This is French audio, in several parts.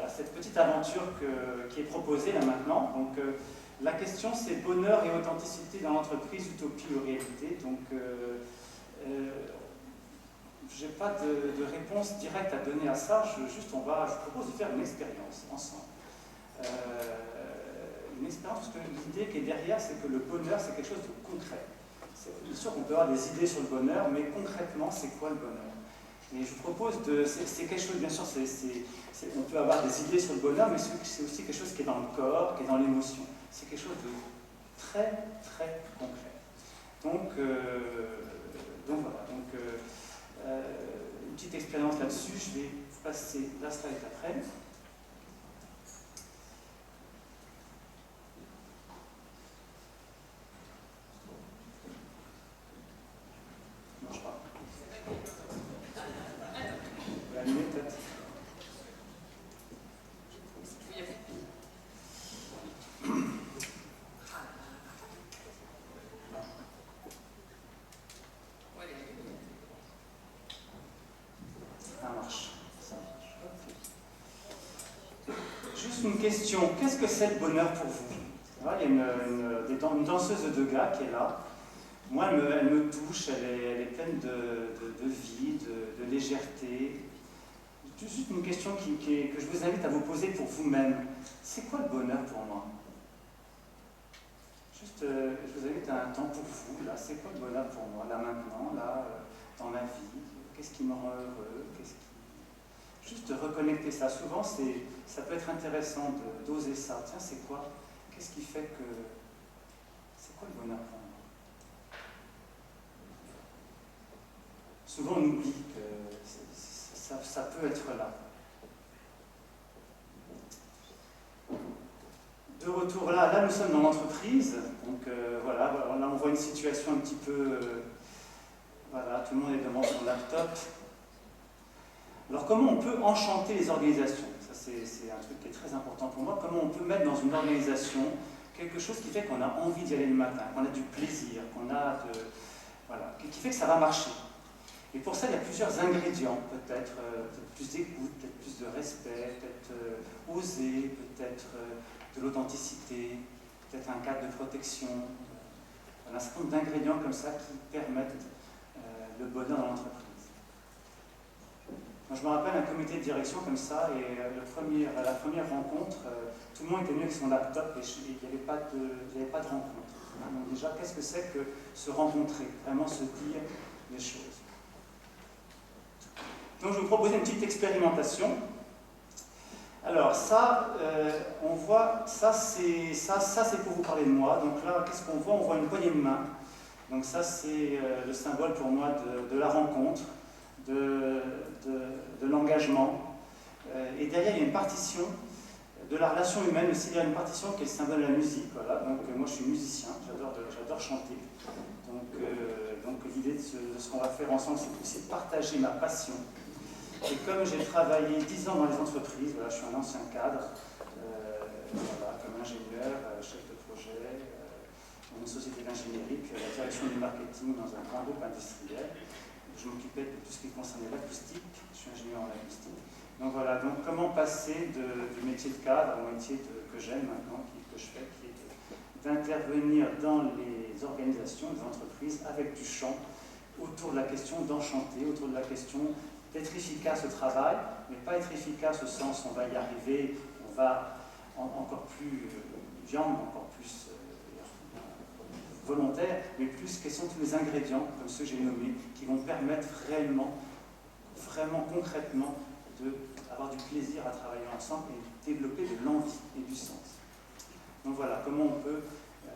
à cette petite aventure qui est proposée là maintenant. Donc, la question c'est bonheur et authenticité dans l'entreprise, utopie ou réalité. Donc, je n'ai pas de réponse directe à donner à ça. Je propose de faire une expérience ensemble. Une expérience, parce que l'idée qui est derrière, c'est que le bonheur, c'est quelque chose de concret. Bien sûr qu'on peut avoir des idées sur le bonheur, mais concrètement, c'est quoi le bonheur? Et je vous propose c'est quelque chose, bien sûr, on peut avoir des idées sur le bonheur, mais c'est aussi quelque chose qui est dans le corps, qui est dans l'émotion. C'est quelque chose de très, très concret. Donc voilà. Une petite expérience là-dessus. Je vais passer la slide après. Ça marche pas. Vous l'allumez peut-être. Juste une question, qu'est-ce que c'est le bonheur pour vous? Alors, il y a une danseuse de Degas qui est là. Moi, elle me touche, elle est pleine de vie, de légèreté. Juste une question que je vous invite à vous poser pour vous-même. C'est quoi le bonheur pour moi? Juste, je vous invite à un temps pour vous, là. C'est quoi le bonheur pour moi, là, maintenant, là, dans ma vie? Qu'est-ce qui me rend heureux? Juste reconnecter ça. Souvent, ça peut être intéressant d'oser ça. Tiens, c'est quoi? Qu'est-ce qui fait que... C'est quoi le bonheur pour moi? Souvent, on oublie que ça peut être là. De retour, là nous sommes dans l'entreprise. Donc voilà, là on voit une situation un petit peu... voilà, tout le monde est devant son laptop. Alors comment on peut enchanter les organisations? Ça c'est un truc qui est très important pour moi. Comment on peut mettre dans une organisation quelque chose qui fait qu'on a envie d'y aller le matin, qu'on a du plaisir, voilà, qui fait que ça va marcher. Et pour ça, il y a plusieurs ingrédients, peut-être plus d'écoute, peut-être plus de respect, peut-être oser, peut-être de l'authenticité, peut-être un cadre de protection. Un certain nombre d'ingrédients comme ça qui permettent le bonheur dans l'entreprise. Moi, je me rappelle un comité de direction comme ça, et à la première rencontre, tout le monde était venu avec son laptop et il n'y avait pas de rencontre. Donc déjà, qu'est-ce que c'est que se rencontrer, vraiment se dire les choses? Donc je vais vous proposer une petite expérimentation. Alors ça, on voit, ça c'est pour vous parler de moi. Donc là, qu'est-ce qu'on voit? On voit une poignée de main. Donc ça c'est le symbole pour moi de la rencontre, de l'engagement. Et derrière il y a une partition de la relation humaine aussi. Il y a une partition qui est le symbole de la musique. Voilà. Donc moi je suis musicien, j'adore chanter. Donc l'idée de ce qu'on va faire ensemble, c'est aussi de partager ma passion. Et comme j'ai travaillé 10 ans dans les entreprises, voilà, je suis un ancien cadre, voilà, comme ingénieur, chef de projet, dans une société d'ingénierie, puis à la direction du marketing dans un grand groupe industriel. Je m'occupais de tout ce qui concernait l'acoustique, je suis ingénieur en acoustique. Donc voilà, donc comment passer du métier de cadre au métier que j'aime maintenant, que je fais, qui est d'intervenir dans les organisations, les entreprises, avec du chant, autour de la question d'enchanter, autour de la question d'être efficace au travail, mais pas être efficace au sens on va y arriver, on va encore plus viande, encore plus volontaire, mais plus quels sont tous les ingrédients, comme ceux que j'ai nommés, qui vont permettre vraiment concrètement d'avoir du plaisir à travailler ensemble et développer de l'envie et du sens. Donc voilà, comment on peut,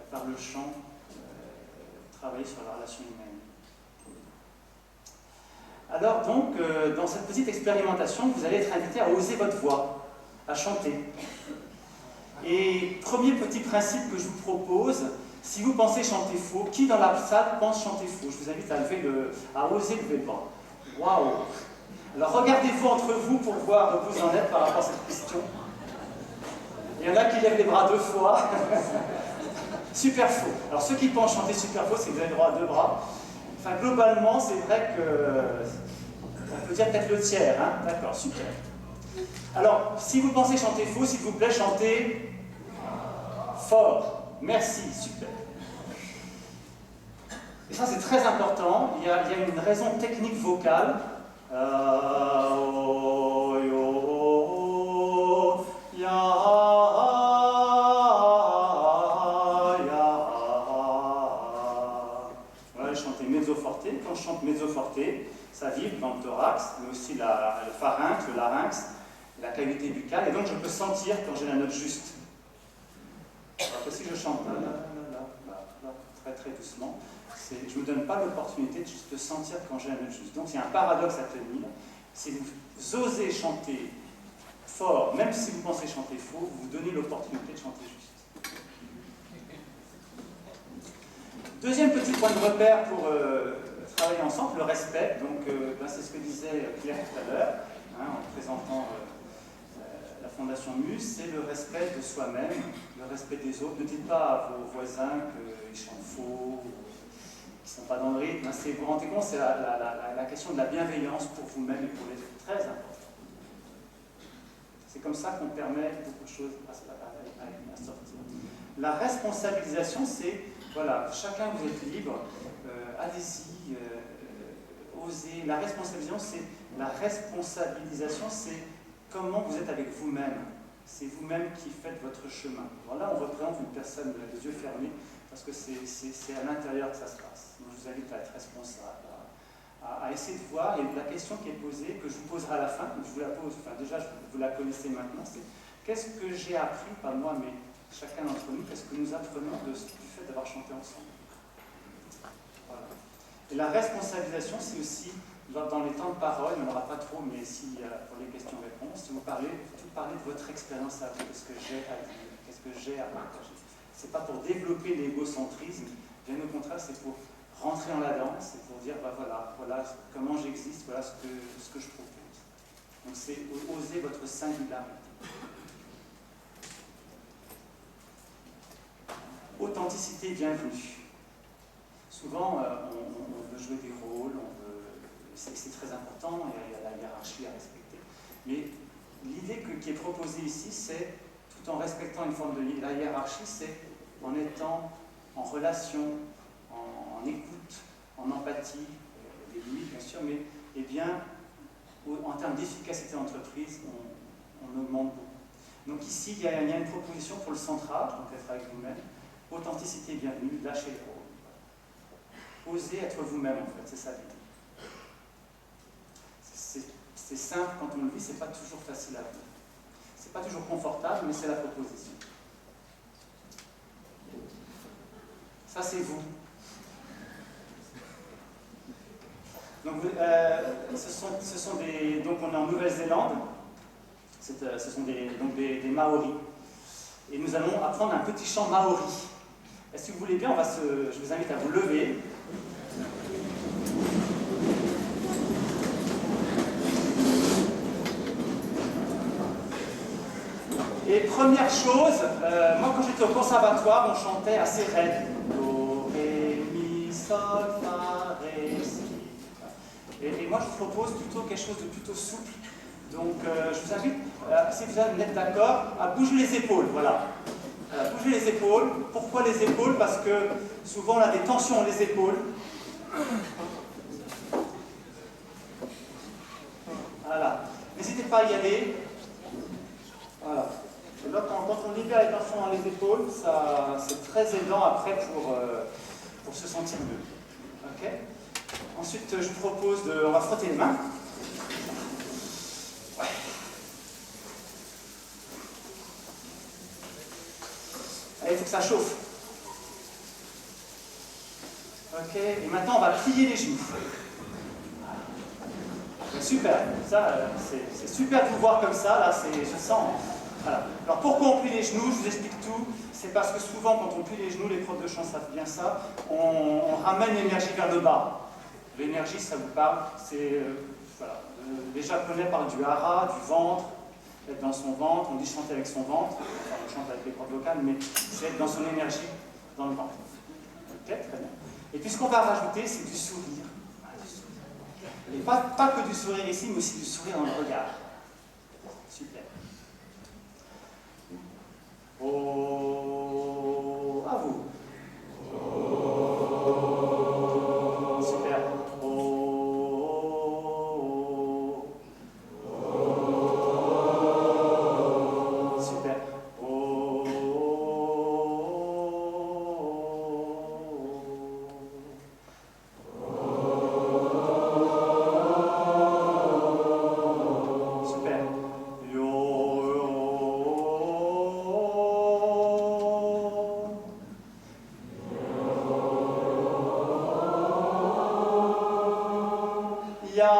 par le chant, travailler sur la relation humaine. Alors donc, dans cette petite expérimentation, vous allez être invité à oser votre voix, à chanter. Et premier petit principe que je vous propose, si vous pensez chanter faux, qui dans la salle pense chanter faux? Je vous invite à oser lever le bras. Waouh! Alors regardez-vous entre vous pour voir où vous en êtes par rapport à cette question. Il y en a qui lèvent les bras 2 fois. Super faux. Alors ceux qui pensent chanter super faux, c'est que vous avez droit à 2 bras. Enfin, globalement, c'est vrai que... on peut dire peut-être le tiers, hein? D'accord, super. Alors, si vous pensez chanter faux, s'il vous plaît, chantez fort. Merci, super. Et ça, c'est très important. Il y a une raison technique vocale. Voilà, chanter mezzo forte. Quand je chante mezzo forte, ça vibre dans le thorax, mais aussi le pharynx, le larynx, la cavité buccale, et donc je peux sentir quand j'ai la note juste. Alors que si je chante très très doucement, je ne me donne pas l'opportunité de sentir quand j'ai la note juste. Donc il y a un paradoxe à tenir. Si vous osez chanter fort, même si vous pensez chanter faux, vous vous donnez l'opportunité de chanter juste. Deuxième petit point de repère pour travailler ensemble, le respect. Donc c'est ce que disait Claire tout à l'heure, en présentant la Fondation Muse, c'est le respect de soi-même, le respect des autres. Ne dites pas à vos voisins qu'ils chantent faux, qu'ils ne sont pas dans le rythme. Vous vous rendez compte, c'est la question de la bienveillance pour vous-même et pour les autres, très important. C'est comme ça qu'on permet beaucoup de choses à sortir. La responsabilisation, c'est, voilà, chacun vous êtes libre, allez-y, osez. La responsabilisation, c'est comment vous êtes avec vous-même. C'est vous-même qui faites votre chemin. Alors là, on représente une personne les yeux fermés, parce que c'est à l'intérieur que ça se passe. Donc je vous invite à être responsable, à essayer de voir. Et la question qui est posée, que je vous poserai à la fin, je vous la pose, enfin déjà vous la connaissez maintenant, c'est qu'est-ce que j'ai appris, pas moi, mais chacun d'entre nous, qu'est-ce que nous apprenons du fait d'avoir chanté ensemble. Voilà. Et la responsabilisation, c'est aussi, dans les temps de parole, il n'y en aura pas trop, mais si pour les questions-réponses, si vous parlez de votre expérience à vous, qu'est-ce que j'ai à dire, qu'est-ce que j'ai à partager. C'est pas pour développer l'égocentrisme, bien au contraire, c'est pour rentrer dans la danse, c'est pour dire, voilà comment j'existe, voilà ce que je propose. Donc c'est oser votre singularité. Authenticité bienvenue. Souvent, on veut jouer des rôles, c'est très important, il y a la hiérarchie à respecter. Mais l'idée qui est proposée ici, c'est, tout en respectant une forme de la hiérarchie, c'est en étant en relation, en écoute, en empathie, des limites bien sûr, mais en termes d'efficacité d'entreprise, on augmente beaucoup. Donc ici, il y a une proposition pour le centrage, donc être avec vous-même, authenticité bienvenue, lâcher le rôle. Osez être vous-même en fait, c'est ça l'idée. C'est simple quand on le vit, c'est pas toujours facile à vivre. C'est pas toujours confortable, mais c'est la proposition. Ça c'est vous. Donc, donc on est en Nouvelle-Zélande, ce sont des Maoris. Et nous allons apprendre un petit chant Maori. Est-ce que vous voulez bien, je vous invite à vous lever. Et première chose, moi quand j'étais au conservatoire, on chantait assez raide. Do, ré, mi, sol, fa, ré, si. Et moi je vous propose plutôt quelque chose de plutôt souple. Donc je vous invite, si vous êtes d'accord, à bouger les épaules. Voilà. Bouger les épaules. Pourquoi les épaules? Parce que souvent on a des tensions les épaules. Voilà. N'hésitez pas à y aller. Voilà. Et là, quand on libère les tensions dans les épaules, c'est très aidant après pour se sentir mieux. Ok? Ensuite, je vous propose on va frotter les mains. Ouais. Allez, il faut que ça chauffe. Ok, et maintenant on va plier les genoux. Super, ça, c'est super de vous voir comme ça, là, je sens. Voilà. Alors pourquoi on plie les genoux? Je vous explique tout. C'est parce que souvent, quand on plie les genoux, les profs de chant savent bien ça, on ramène l'énergie vers le bas. L'énergie, ça vous parle, c'est, voilà, les Japonais parlent du hara, du ventre, être dans son ventre, on dit chanter avec son ventre, enfin on chante avec les cordes vocales, mais c'est être dans son énergie, dans le ventre. Ok, très bien. Et puis ce qu'on va rajouter, c'est du sourire. Et pas que du sourire ici, mais aussi du sourire dans le regard. Super. Oh, à vous. Super. Oh, super. Oh, super. Yo. Ya.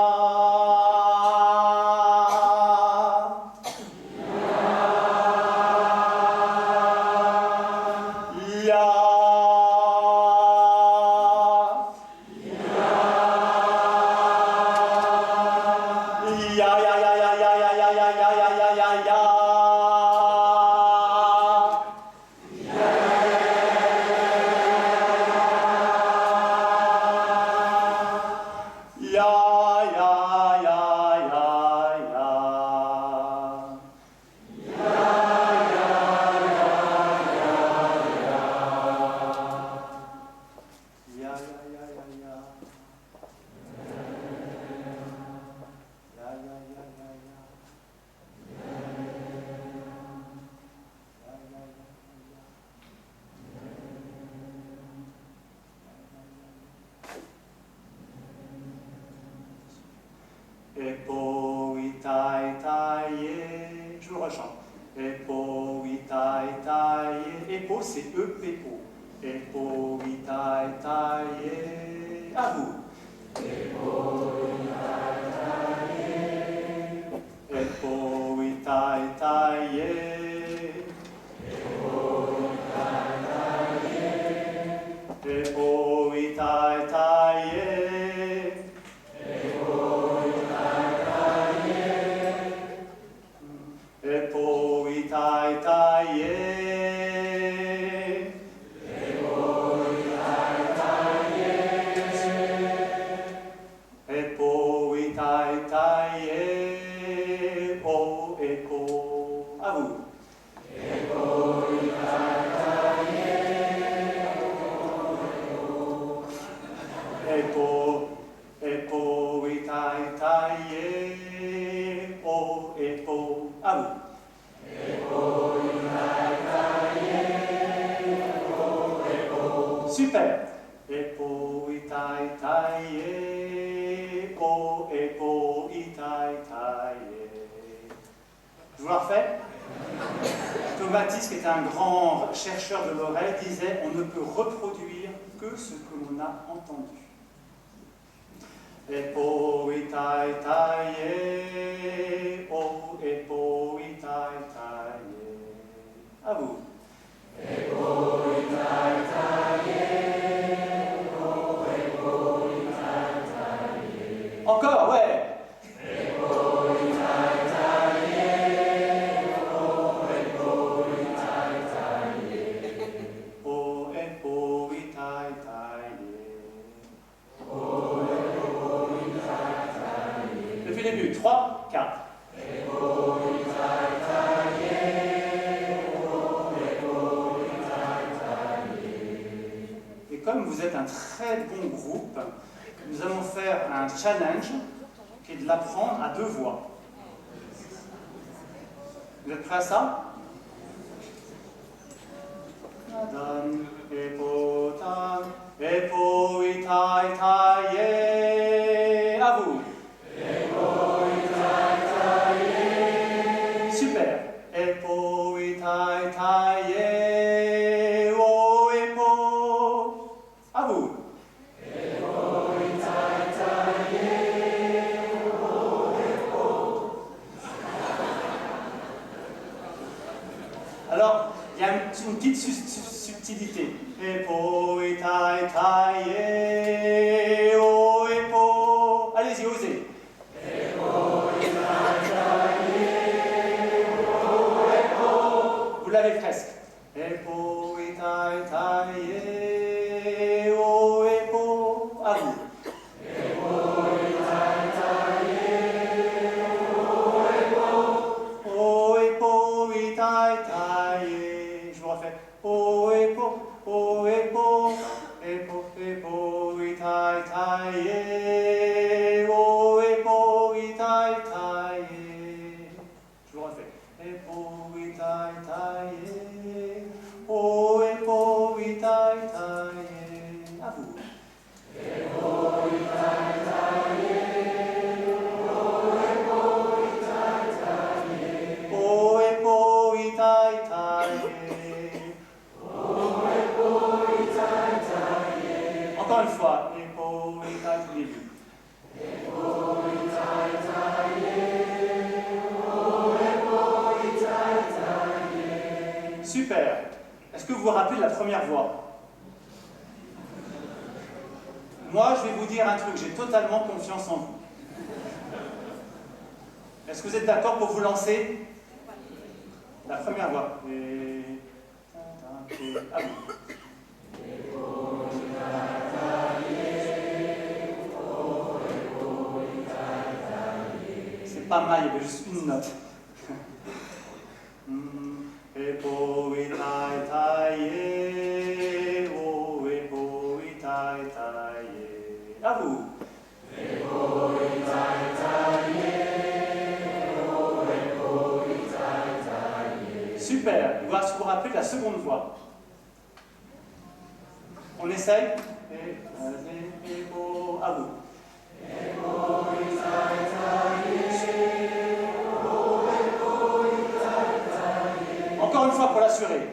Ya. Ya ya ya ya ya ya ya ya ya ya ya ya ya. Ya ya ya ya ya. Ya ya ya ya ya. Ya ya ya ya ya. Ya ya ya ya. Epo itai taie, je le rechante. Epo itai taie, Epo c'est E-P-O. Epo itai taie, à vous. Epo itai taie. Epo itai taie. Epo itai taie. Epo itai taie. O epo. À vous. Epo. Epo itai taie. O epo. À vous. Super. Epo itai taie. O epo itai taie. Je vous la refais. Thomatis, qui est un grand chercheur de l'oreille, disait on ne peut reproduire que ce que l'on a entendu. Epo itai taie. O epo itai taie. À vous. Encore, ouais. O epo itai taie. Depuis le début, 3, 4. Et comme vous êtes un très bon groupe, nous allons faire un challenge qui est de l'apprendre à 2 voix. Vous êtes prêts à ça? Nadam, epo tam, epo itai taie. À vous. Super. Epo itai taie. O epo. À vous. Alors, il y a une petite subtilité. Epo itai taie. O epo. Allez-y, osez. Vous l'avez presque. Epo itai taie. O epo. À vous. O taie, o e po i tae taie. Je vous refais. E po i tae taie, o e po i tae taie. À vous. E po i tae taie, o e po i tae taie, o e po i tae taie, o e po i tae taie. Encore une fois. E po i tae taie, début. E po i tae taie, o e po i tae taie. Super. Est-ce que vous vous rappelez de la première voix? Moi, je vais vous dire un truc, j'ai totalement confiance en vous. Est-ce que vous êtes d'accord pour vous lancer? La première voix. Et... à vous. C'est pas mal, il y avait juste une note. E po i tae taie, o e po i tae taie. À vous. E po i tae taie, o e po i tae taie. Super. Vous vous rappelez de la seconde voix. On essaye. E po, à vous. E po i tae taie, o e po i tae taie. Encore une fois pour l'assurer.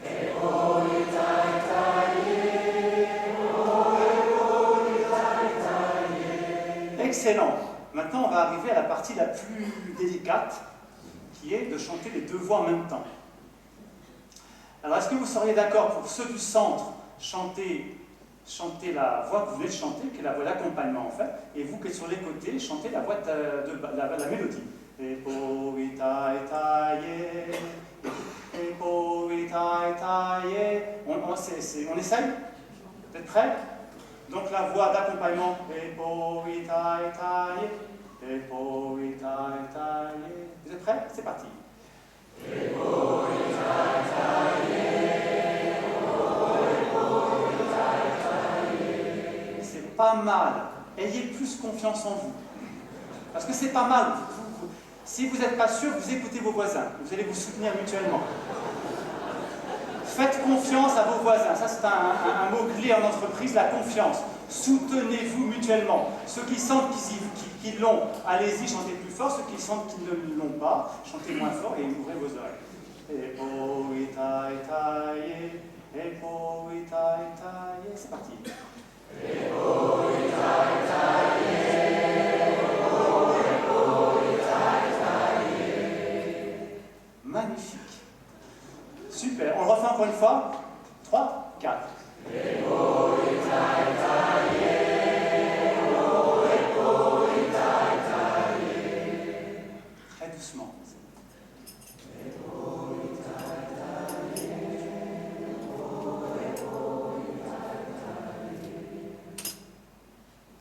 E po i tae taie, o e po i tae taie. Excellent. Maintenant, on va arriver à la partie la plus délicate, qui est de chanter les deux voix en même temps. Alors, est-ce que vous seriez d'accord pour ceux du centre, chanter la voix que vous venez de chanter, qui est la voix d'accompagnement en fait, et vous qui êtes sur les côtés, chantez la voix la mélodie. E po i tae taie, e po i tae taie. On essaye? Vous êtes prêts? Donc la voix d'accompagnement. E po i tae taie, e po i tae taie. Vous êtes prêts? C'est parti. E po i tae taie, o e po i tae taie. C'est pas mal. Ayez plus confiance en vous. Parce que c'est pas mal. Si vous n'êtes pas sûr, vous écoutez vos voisins. Vous allez vous soutenir mutuellement. Faites confiance à vos voisins. Ça, c'est un mot-clé en entreprise, la confiance. Soutenez-vous mutuellement. Ceux qui sentent qu'ils l'ont, allez-y, chantez plus fort. Ceux qui sentent qu'ils ne l'ont pas, chantez moins fort et ouvrez vos oreilles. E po i tae taie, e po i tae taie. C'est parti. E po i tae taie, o e po i tae taie. Magnifique. Super. On le refait encore une fois. 3, 4. E po i tae taie, o e po i tae taie. Très doucement. E po i tae taie, o e po i tae taie.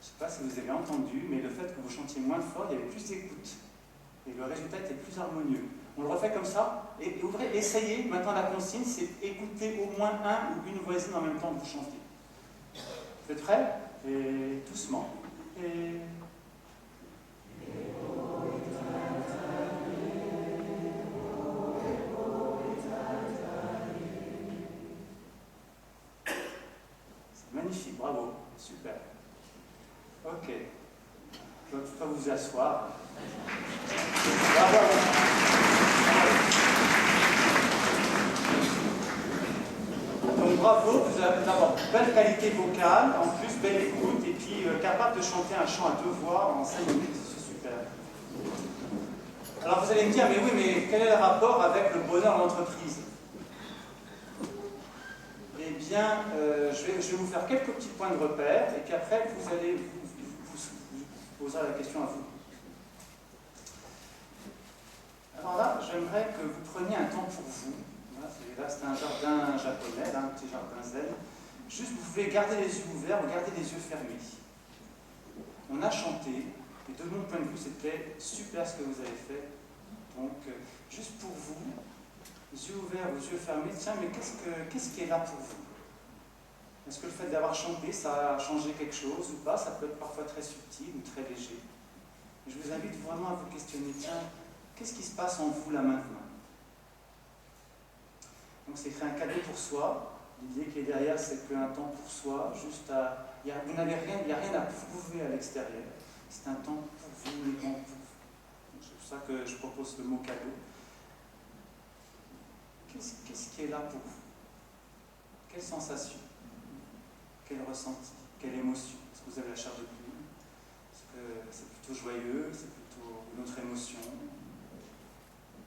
Je ne sais pas si vous avez entendu, mais le fait que vous chantiez moins fort, il y avait plus d'écoute. Et le résultat était plus harmonieux. On le refait comme ça, et ouvrez, essayez, maintenant la consigne, c'est écouter au moins un ou une voisine en même temps que vous chantez. Vous êtes prêts? Et doucement. Et... c'est magnifique, bravo, super. Ok. Je vais vous asseoir. Bravo. Donc bravo, vous avez d'abord belle qualité vocale, en plus belle écoute, et puis capable de chanter un chant à deux voix en 5 minutes, c'est super. Alors vous allez me dire, mais oui, mais quel est le rapport avec le bonheur en entreprise? Eh bien, je vais vous faire quelques petits points de repère, et puis après vous allez vous poser la question à vous. Alors là, j'aimerais que vous preniez un temps pour vous. Là, c'est un jardin japonais, là, un petit jardin zen. Juste, vous pouvez garder les yeux ouverts, regardez les yeux fermés. On a chanté, et de mon point de vue, c'était super ce que vous avez fait. Donc, juste pour vous, les yeux ouverts, les yeux fermés, tiens, mais qu'est-ce qui est là pour vous? Est-ce que le fait d'avoir chanté, ça a changé quelque chose ou pas? Ça peut être parfois très subtil ou très léger. Et je vous invite vraiment à vous questionner, tiens, qu'est-ce qui se passe en vous là maintenant? Donc c'est créer un cadeau pour soi. L'idée qui est derrière, c'est qu'un temps pour soi, juste à... vous n'avez rien, il n'y a rien à prouver à l'extérieur. C'est un temps pour vous, uniquement pour vous. C'est pour ça que je propose le mot cadeau. Qu'est-ce qui est là pour vous? Quelle sensation? Quel ressenti? Quelle émotion? Est-ce que vous avez la chair de poule? Est-ce que c'est plutôt joyeux? C'est plutôt une autre émotion?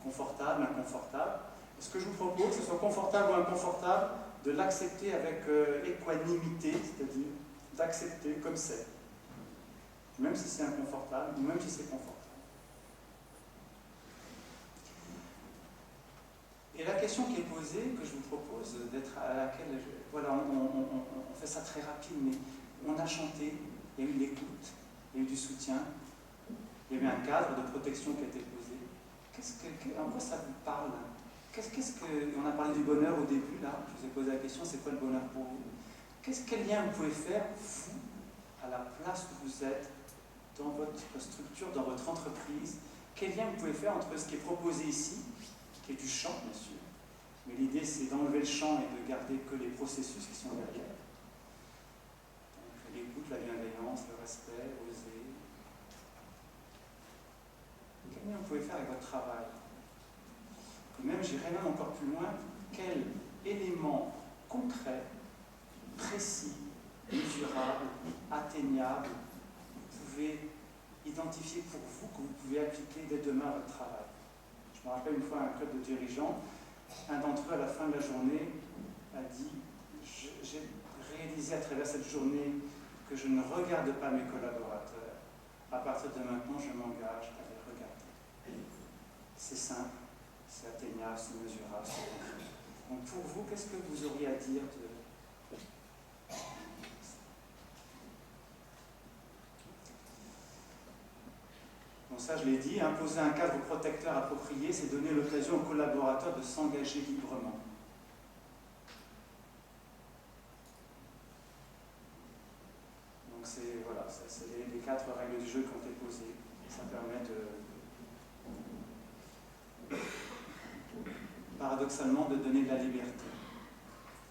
Confortable, inconfortable? Ce que je vous propose, que ce soit confortable ou inconfortable, de l'accepter avec équanimité, c'est-à-dire d'accepter comme c'est, même si c'est inconfortable ou même si c'est confortable. Et la question qui est posée, que je vous propose d'être à laquelle, voilà, on fait ça très rapide, mais on a chanté, il y a eu l'écoute, il y a eu du soutien, il y a eu un cadre de protection qui a été posé. En quoi ça vous parle? On a parlé du bonheur au début, là, je vous ai posé la question, c'est quoi le bonheur pour vous? Quel lien vous pouvez faire, vous, à la place où vous êtes, dans votre structure, dans votre entreprise? Quel lien vous pouvez faire entre ce qui est proposé ici, qui est du chant, bien sûr, mais l'idée c'est d'enlever le chant et de garder que les processus qui sont derrière. Donc l'écoute, la bienveillance, le respect, oser. Quel lien vous pouvez faire avec votre travail? Et même, j'irai même encore plus loin, quel élément concret, précis, mesurable, atteignable, vous pouvez identifier pour vous, que vous pouvez appliquer dès demain à votre travail. Je me rappelle une fois un club de dirigeants, un d'entre eux à la fin de la journée a dit « J'ai réalisé à travers cette journée que je ne regarde pas mes collaborateurs. À partir de maintenant, je m'engage à les regarder. » C'est simple, c'est atteignable, c'est mesurable, c'est concret. Donc pour vous, qu'est-ce que vous auriez à dire de... Donc ça, je l'ai dit, imposer un cadre protecteur approprié, c'est donner l'occasion aux collaborateurs de s'engager librement. Donc c'est voilà, c'est les 4 règles du jeu qui ont été posées. Ça permet de, paradoxalement, de donner de la liberté,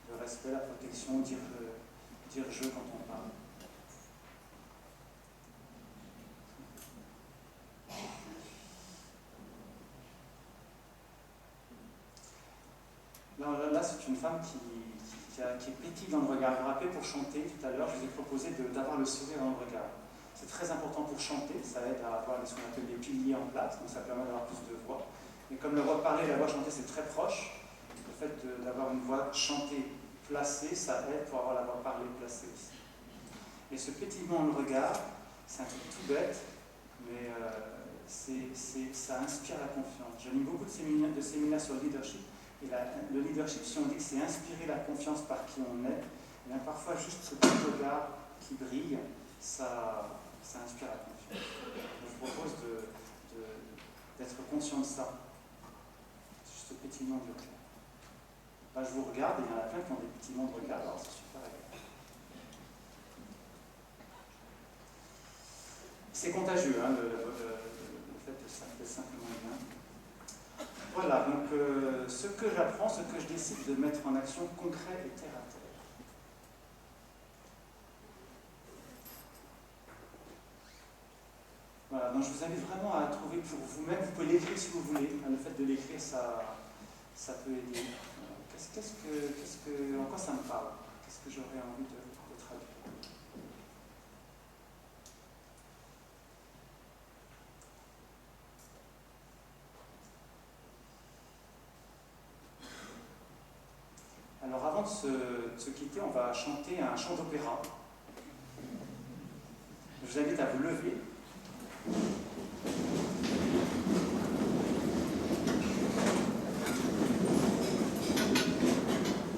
le respect, la protection, dire je quand on parle. Là, c'est une femme qui est pétille dans le regard. Vous vous rappelez, pour chanter, tout à l'heure, je vous ai proposé d'avoir le sourire dans le regard. C'est très important pour chanter, ça aide à avoir ce qu'on appelle des piliers en place, donc ça permet d'avoir plus de voix. Mais comme la voix parlée et la voix chantée, c'est très proche, le fait d'avoir une voix chantée placée, ça aide pour avoir la voix parlée placée aussi. Et ce pétillement dans le regard, c'est un truc tout bête, mais ça inspire la confiance. J'anime beaucoup de séminaires sur le leadership. Et le leadership, si on dit que c'est inspirer la confiance par qui on est, bien parfois juste ce petit regard qui brille, ça inspire la confiance. Donc, je vous propose d'être conscient de ça. C'est juste ce pétillement de regard. Là, je vous regarde et il y en a plein qui ont des pétillements de regard, alors c'est super agréable. C'est contagieux, hein, le fait de simplement bien. Voilà, donc ce que j'apprends, ce que je décide de mettre en action concret et terre à terre. Voilà, donc je vous invite vraiment à trouver pour vous-même, vous pouvez l'écrire si vous voulez, le fait de l'écrire, ça peut aider. En quoi ça me parle? Qu'est-ce que j'aurais envie de traduire? Alors avant de se quitter, on va chanter un chant d'opéra. Je vous invite à vous lever.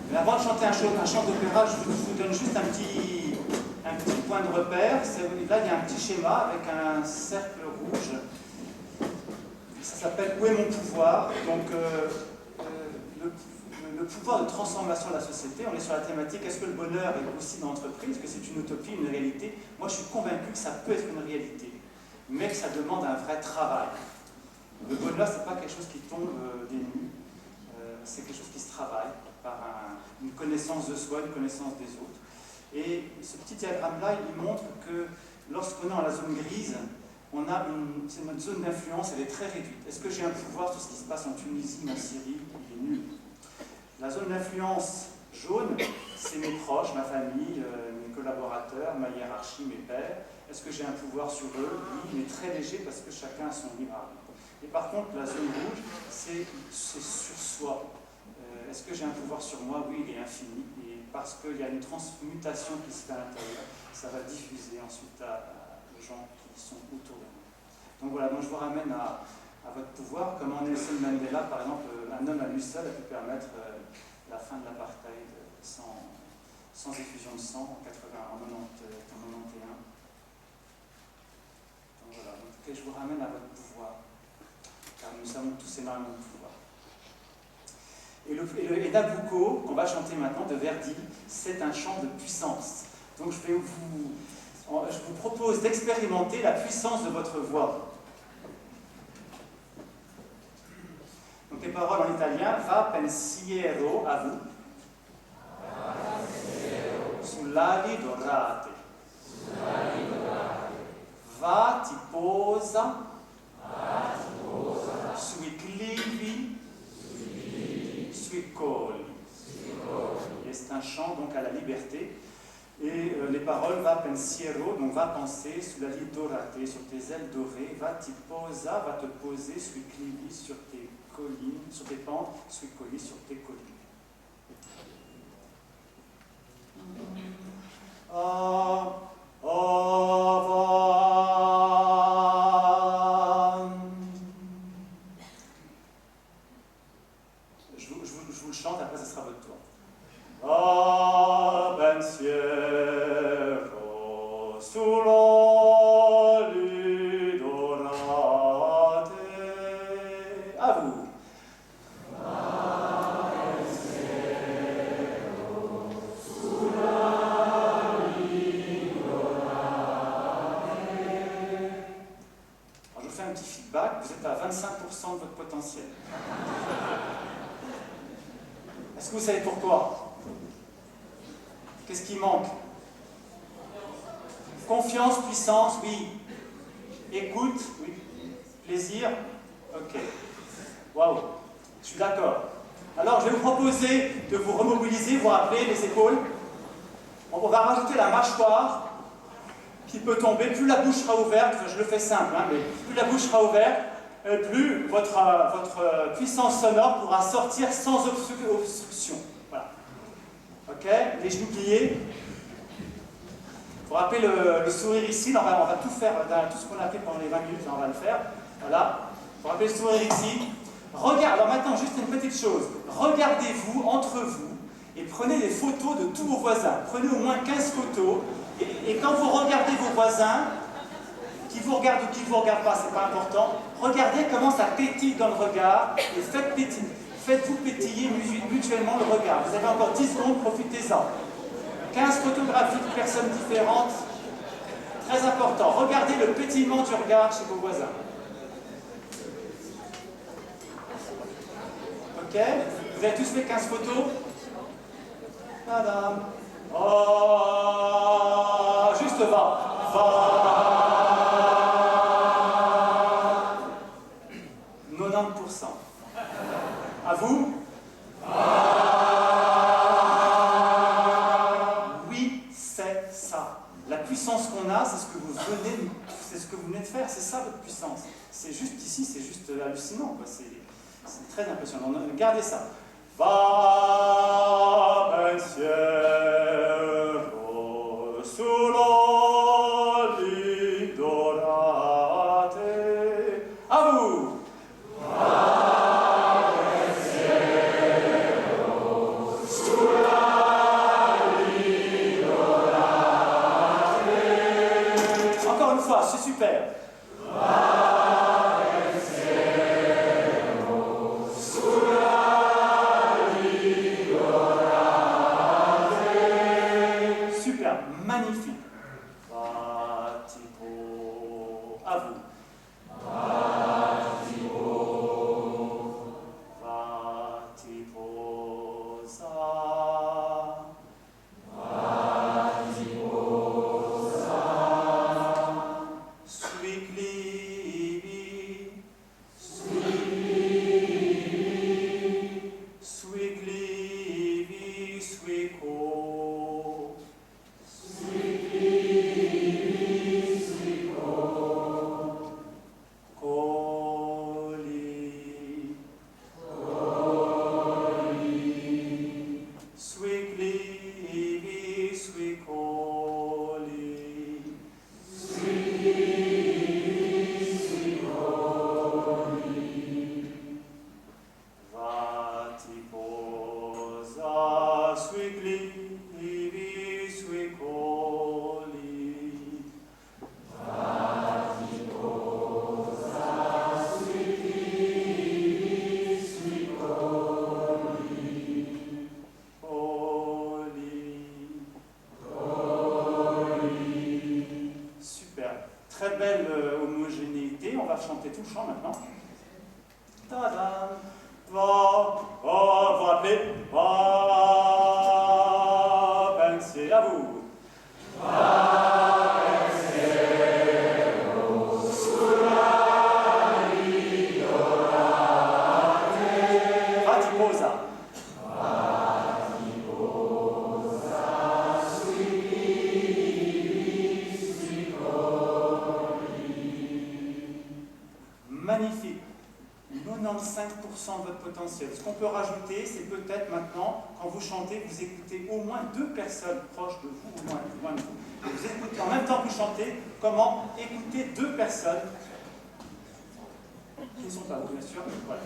Mais avant de chanter un chant d'opéra, je vous donne juste un petit point de repère. Là, il y a un petit schéma avec un cercle rouge. Ça s'appelle « Où est mon pouvoir ?» Donc, le pouvoir de transformation de la société. On est sur la thématique, est-ce que le bonheur est aussi dans l'entreprise? Est-ce que c'est une utopie, une réalité? Moi, je suis convaincu que ça peut être une réalité, mais que ça demande un vrai travail. Le bonheur, ce n'est pas quelque chose qui tombe des nues, c'est quelque chose qui se travaille par une connaissance de soi, une connaissance des autres. Et ce petit diagramme-là, il montre que lorsqu'on est dans la zone grise, c'est notre zone d'influence, elle est très réduite. Est-ce que j'ai un pouvoir sur ce qui se passe en Tunisie, en Syrie? Il est nul. La zone d'influence jaune, c'est mes proches, ma famille, mes collaborateurs, ma hiérarchie, mes pairs. Est-ce que j'ai un pouvoir sur eux? Oui, mais très léger parce que chacun a son libre arbitre. Et par contre, la zone rouge, c'est sur soi. Est-ce que j'ai un pouvoir sur moi? Oui, il est infini. Et parce qu'il y a une transmutation qui se fait à l'intérieur, ça va diffuser ensuite aux gens qui sont autour de nous. Donc voilà, moi je vous ramène à votre pouvoir. Comment Nelson Mandela, par exemple, un homme à lui seul a pu permettre la fin de l'apartheid sans effusion de sang en 91. Donc voilà, donc, je vous ramène à votre pouvoir, car nous avons tous énormément de pouvoir. Et Nabucco, qu'on va chanter maintenant, de Verdi, c'est un chant de puissance. Donc je vous propose d'expérimenter la puissance de votre voix. Donc les paroles en italien, va pensiero a vous, sull'ali dorate, va ti posa, sui clivi, sui colli. Et c'est un chant donc à la liberté. Et les paroles va pensiero, donc va penser, sull'ali dorate, sur tes ailes dorées, va ti posa, va te poser, sui clivi, sur tes collines, sur tes pentes, sui colli, sur tes collines. Je vous le chante, après ce sera votre tour. Pensiero sull'ali dorate. À vous. Alors, je vous fais un petit feedback. Vous êtes à 25% de votre potentiel. Est-ce que vous savez pourquoi? Qu'est-ce qui manque? Confiance, puissance, oui. Écoute, oui. Plaisir, ok. Waouh, je suis d'accord. Alors, je vais vous proposer de vous remobiliser, vous rappeler les épaules. On va rajouter la mâchoire qui peut tomber. Plus la bouche sera ouverte, je le fais simple, hein, mais plus la bouche sera ouverte, plus votre puissance sonore pourra sortir sans obstruction. Voilà. Ok, les genoux pliés. Vous rappelez le sourire ici, on va tout faire, tout ce qu'on a fait pendant les 20 minutes, on va le faire. Voilà. Vous rappelez le sourire ici. Regarde, alors maintenant, juste une petite chose. Regardez-vous entre vous et prenez des photos de tous vos voisins. Prenez au moins 15 photos. Et quand vous regardez vos voisins, qui vous regardent ou qui ne vous regardent pas, c'est pas important, regardez comment ça pétille dans le regard et faites-vous pétiller mutuellement le regard. Vous avez encore 10 secondes, profitez-en. 15 photographies de personnes différentes, très important. Regardez le pétillement du regard chez vos voisins. Ok? Vous avez tous fait 15 photos? Madame. Oh, juste va. Va. 90%. À vous? Oui, c'est ça. La puissance qu'on a, c'est ce que vous venez de faire. C'est ça votre puissance. C'est juste ici, c'est juste hallucinant, quoi. C'est très impressionnant. Gardez ça. Va pensiero sull'ali dorate. À vous. Va pensiero sull'ali dorate. Encore une fois, c'est super. Va pensiero sull'ali À vous. Très belle homogénéité, on va chanter tout le chant maintenant. Ta-da! Vous rappelez? Pensez à vous. Magnifique, 95% de votre potentiel. Ce qu'on peut rajouter, c'est peut-être maintenant, quand vous chantez, vous écoutez au moins 2 personnes proches de vous, au moins de vous. Vous écoutez, en même temps que vous chantez, comment écouter 2 personnes qui ne sont pas vous, bien sûr. Voilà.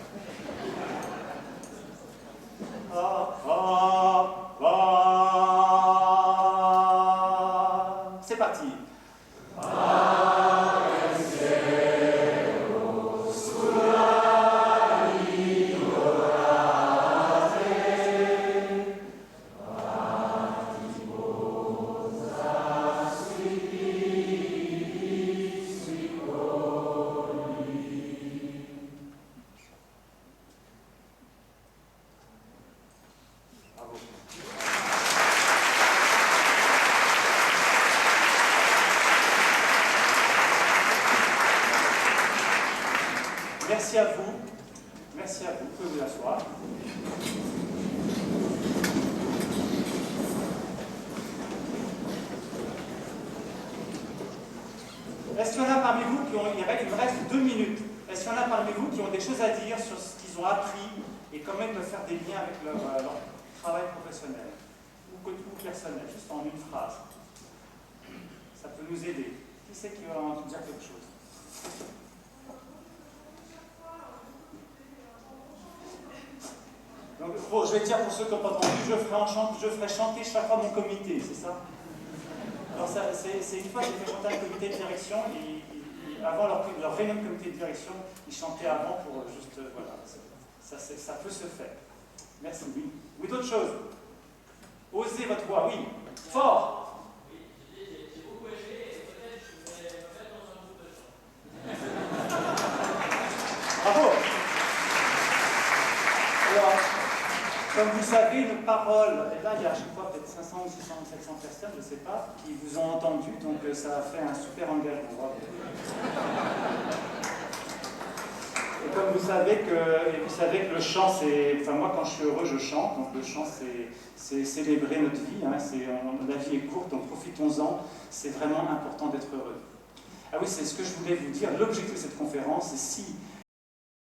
C'est parti. Merci à vous. Merci à vous. Vous pouvez vous asseoir. Est-ce qu'il y en a parmi vous qui ont... Il me reste 2 minutes. Est-ce qu'il y en a parmi vous qui ont des choses à dire sur ce qu'ils ont appris et comment ils peuvent faire des liens avec leur travail professionnel ou personnel, juste en une phrase? Ça peut nous aider. Qui c'est qui va en dire quelque chose? Donc, bon, je vais dire pour ceux qui n'ont pas entendu, je ferai chanter chaque fois mon comité, c'est ça? Alors, c'est une fois que j'ai fait chanter un comité de direction, et avant leur réunion de comité de direction, ils chantaient avant pour juste, voilà, ça peut se faire. Merci, oui. Oui, d'autres choses? Osez votre voix, oui. Fort! J'ai beaucoup aimé et peut-être je vais me mettre dans un groupe de chant. Bravo! Alors, comme vous savez, une parole, et là il y a, je crois, peut-être 500 ou 600 ou 700 personnes, je ne sais pas, qui vous ont entendu, donc ça a fait un super engagement. Bravo. Et comme vous savez que le chant, c'est... Enfin, moi, quand je suis heureux, je chante, donc le chant, c'est célébrer notre vie, hein, la vie est courte, donc profitons-en, c'est vraiment important d'être heureux. Ah oui, c'est ce que je voulais vous dire, l'objectif de cette conférence, c'est si